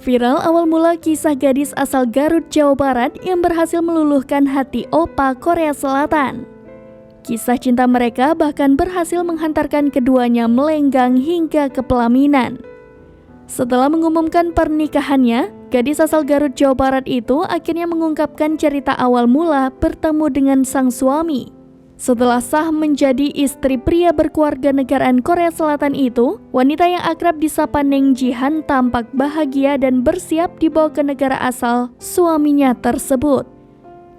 Viral awal mula kisah gadis asal Garut, Jawa Barat yang berhasil meluluhkan hati oppa Korea Selatan. Kisah cinta mereka bahkan berhasil menghantarkan keduanya melenggang hingga ke pelaminan. Setelah mengumumkan pernikahannya, gadis asal Garut, Jawa Barat itu akhirnya mengungkapkan cerita awal mula bertemu dengan sang suami. Setelah sah menjadi istri pria berkewarganegaraan Korea Selatan itu, wanita yang akrab disapa Neng Jihan tampak bahagia dan bersiap dibawa ke negara asal suaminya tersebut.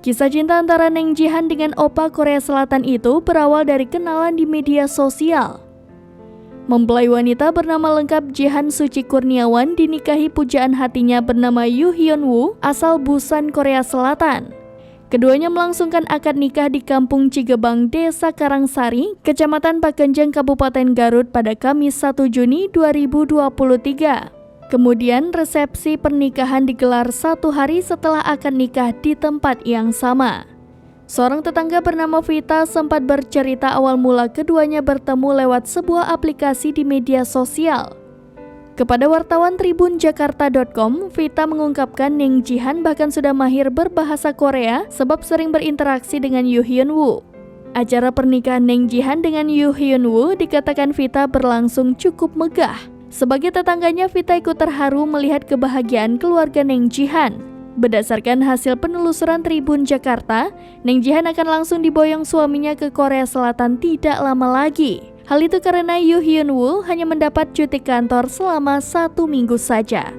Kisah cinta antara Neng Jihan dengan oppa Korea Selatan itu berawal dari kenalan di media sosial. Mempelai wanita bernama lengkap Jihan Suci Kurniawan dinikahi pujaan hatinya bernama Yoo Hyun Woo asal Busan, Korea Selatan. Keduanya melangsungkan akad nikah di Kampung Cigebang, Desa Karangsari, Kecamatan Pakenjeng, Kabupaten Garut pada Kamis 1 Juni 2023. Kemudian resepsi pernikahan digelar 1 hari setelah akad nikah di tempat yang sama. Seorang tetangga bernama Vita sempat bercerita awal mula keduanya bertemu lewat sebuah aplikasi di media sosial. Kepada wartawan tribunjakarta.com, Vita mengungkapkan Neng Jihan bahkan sudah mahir berbahasa Korea sebab sering berinteraksi dengan Yoo Hyun Woo. Acara pernikahan Neng Jihan dengan Yoo Hyun Woo dikatakan Vita berlangsung cukup megah. Sebagai tetangganya, Vita ikut terharu melihat kebahagiaan keluarga Neng Jihan. Berdasarkan hasil penelusuran Tribun Jakarta, Neng Jihan akan langsung diboyong suaminya ke Korea Selatan tidak lama lagi. Hal itu karena Yoo Hyun Woo hanya mendapat cuti kantor selama 1 minggu saja.